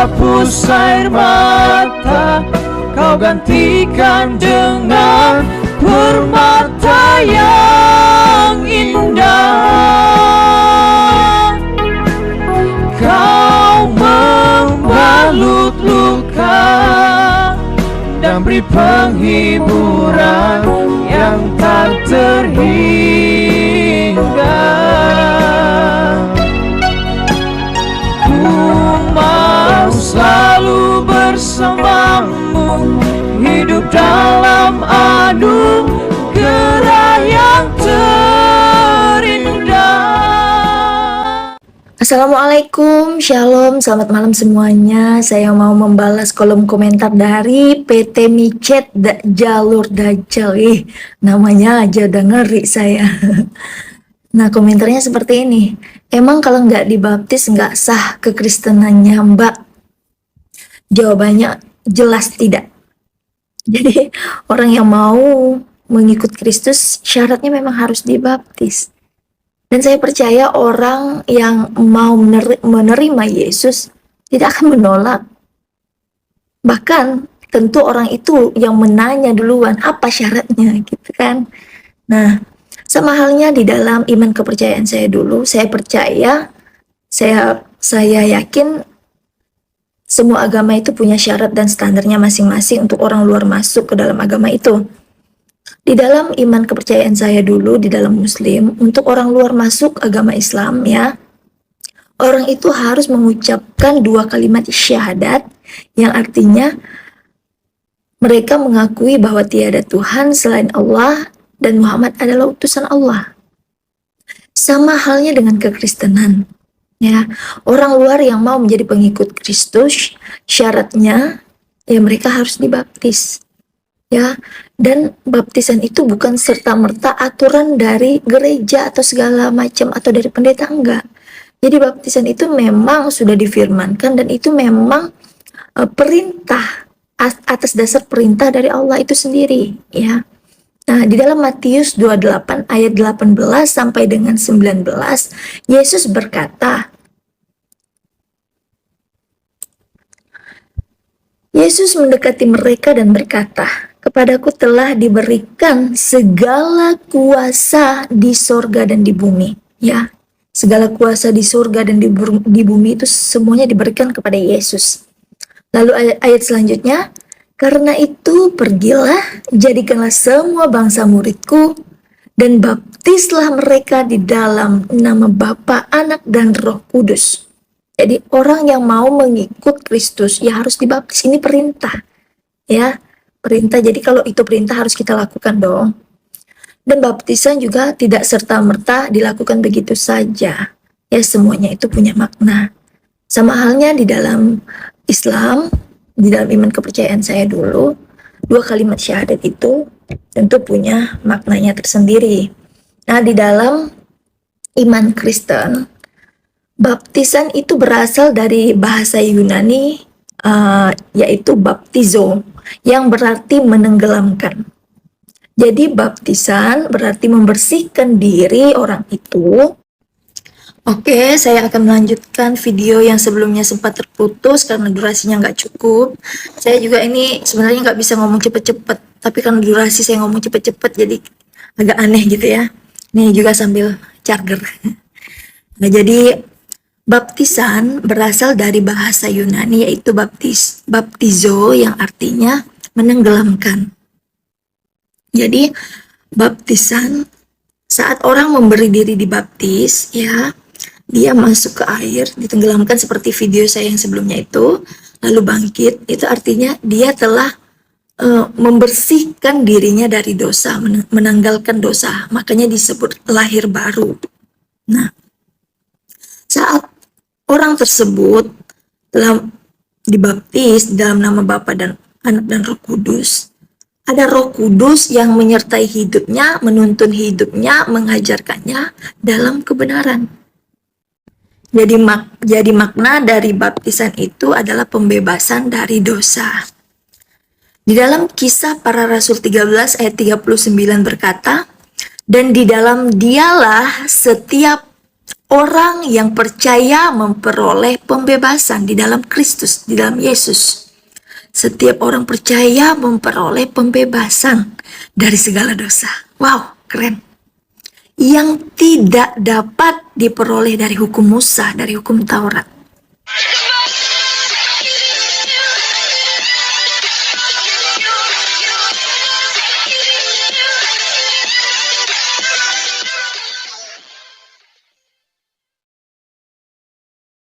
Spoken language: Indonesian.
hapus air mata, Kau gantikan dengan permata yang indah. Kau membalut luka dan beri penghiburan yang tak terhingga. Ku mau selalu bersamamu, hidup dalam anugerah yang terindah. Assalamualaikum, shalom, selamat malam semuanya. Saya mau membalas kolom komentar dari PT Micet Jalur Dajjal. Namanya aja udah ngeri saya. Nah, komentarnya seperti ini. Emang kalau nggak dibaptis nggak sah kekristenannya, Mbak? Jawabannya jelas tidak. Jadi orang yang mau mengikut Kristus syaratnya memang harus dibaptis. Dan saya percaya orang yang mau menerima Yesus tidak akan menolak. Bahkan tentu orang itu yang menanya duluan apa syaratnya gitu kan. Nah, sama halnya di dalam iman kepercayaan saya dulu, saya percaya, saya yakin semua agama itu punya syarat dan standarnya masing-masing untuk orang luar masuk ke dalam agama itu. Di dalam iman kepercayaan saya dulu, di dalam Muslim, untuk orang luar masuk agama Islam ya, orang itu harus mengucapkan 2 kalimat syahadat yang artinya mereka mengakui bahwa tiada Tuhan selain Allah dan Muhammad adalah utusan Allah. Sama halnya dengan kekristenan. Ya, orang luar yang mau menjadi pengikut Kristus, syaratnya ya mereka harus dibaptis. Ya, dan baptisan itu bukan serta-merta aturan dari gereja atau segala macam atau dari pendeta, enggak. Jadi baptisan itu memang sudah difirmankan dan itu memang perintah atas dasar perintah dari Allah itu sendiri, ya. Nah, di dalam Matius 28 ayat 18 sampai dengan 19, Yesus berkata, Yesus mendekati mereka dan berkata, "Kepadaku telah diberikan segala kuasa di sorga dan di bumi." Ya, segala kuasa di sorga dan di bumi itu semuanya diberikan kepada Yesus. Lalu ayat selanjutnya, "Karena itu pergilah, jadikanlah semua bangsa muridku, dan baptislah mereka di dalam nama Bapa, Anak, dan Roh Kudus." Jadi orang yang mau mengikut Kristus ya harus dibaptis, ini perintah. Ya, perintah. Jadi kalau itu perintah harus kita lakukan dong. Dan baptisan juga tidak serta-merta dilakukan begitu saja. Ya, semuanya itu punya makna. Sama halnya di dalam Islam, di dalam iman kepercayaan saya dulu, 2 kalimat syahadat itu tentu punya maknanya tersendiri. Nah, di dalam iman Kristen, baptisan itu berasal dari bahasa Yunani, yaitu baptizo, yang berarti menenggelamkan. Jadi baptisan berarti membersihkan diri orang itu. Oke, saya akan melanjutkan video yang sebelumnya sempat terputus karena durasinya nggak cukup. Saya juga ini sebenarnya nggak bisa ngomong cepet-cepet, tapi karena durasi saya ngomong cepet-cepet jadi agak aneh gitu ya. Nih juga sambil charger. Nah, jadi baptisan berasal dari bahasa Yunani yaitu baptizo yang artinya menenggelamkan. Jadi baptisan saat orang memberi diri dibaptis ya, dia masuk ke air, ditenggelamkan seperti video saya yang sebelumnya itu, lalu bangkit, itu artinya dia telah membersihkan dirinya dari dosa, menanggalkan dosa, makanya disebut lahir baru. Nah, saat orang tersebut telah dibaptis dalam nama Bapa dan Anak dan Roh Kudus, ada Roh Kudus yang menyertai hidupnya, menuntun hidupnya, mengajarkannya dalam kebenaran. Jadi makna dari baptisan itu adalah pembebasan dari dosa. Di dalam Kisah Para Rasul 13 ayat 39 berkata, "Dan di dalam dialah setiap Orang yang percaya memperoleh pembebasan di dalam Kristus, di dalam Yesus. Setiap orang percaya memperoleh pembebasan dari segala dosa. Wow, keren. Yang tidak dapat diperoleh dari hukum Musa, dari hukum Taurat.